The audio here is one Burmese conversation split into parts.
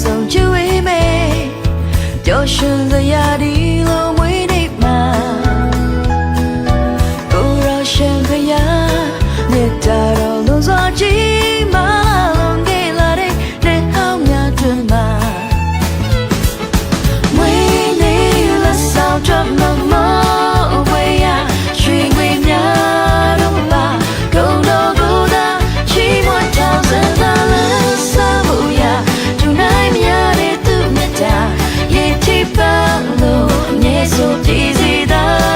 ဆုံးကျွေးမယ်ပျော်ရွှင်စရာဒီလိုမွေးနေ့မှာကိုရောရှင်ဖယားမြတ်တော်လုံးစွာကြည်မာလုံးခဲ့လာတဲ့နေ့ဟောင်းများတွင်မှာမွေးနေ့လက်ဆောင်ကြမမဝေးရရွှေငွေများတော့ပါကုန်တော့ကိုသာချီးမွမ်းထောင်စံသာလက်ဆောင်မှုရသူနိုင်မရတဲ့သူမြတ်တာရေထိပါလို့အမြဲဆိုပြည့်စေတာ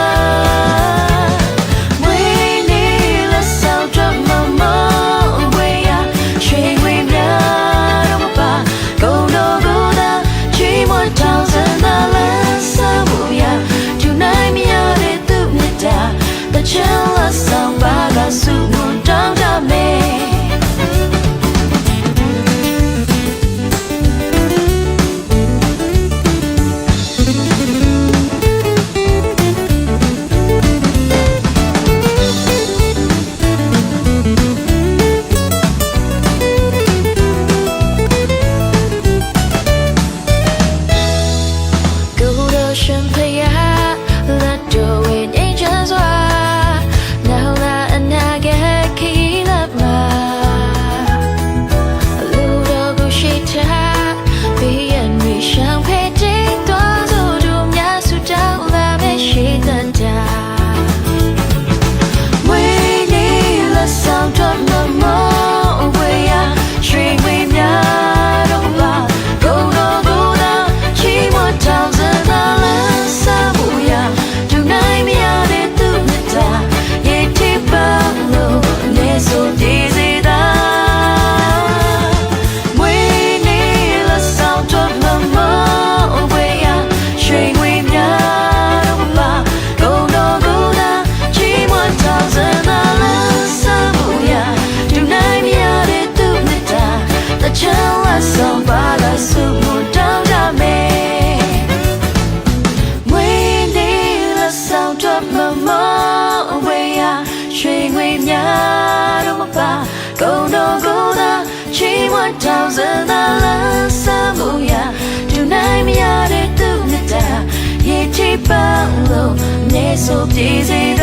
ကုန်တော့ကိုသာချီးမွမ်းထောင်စံသာလက်ဆောင်မှုရသူနိုင်မရတဲ့သူမြတ်တာရေချိပန်းလို့မြဲဆိုပြည့်စေ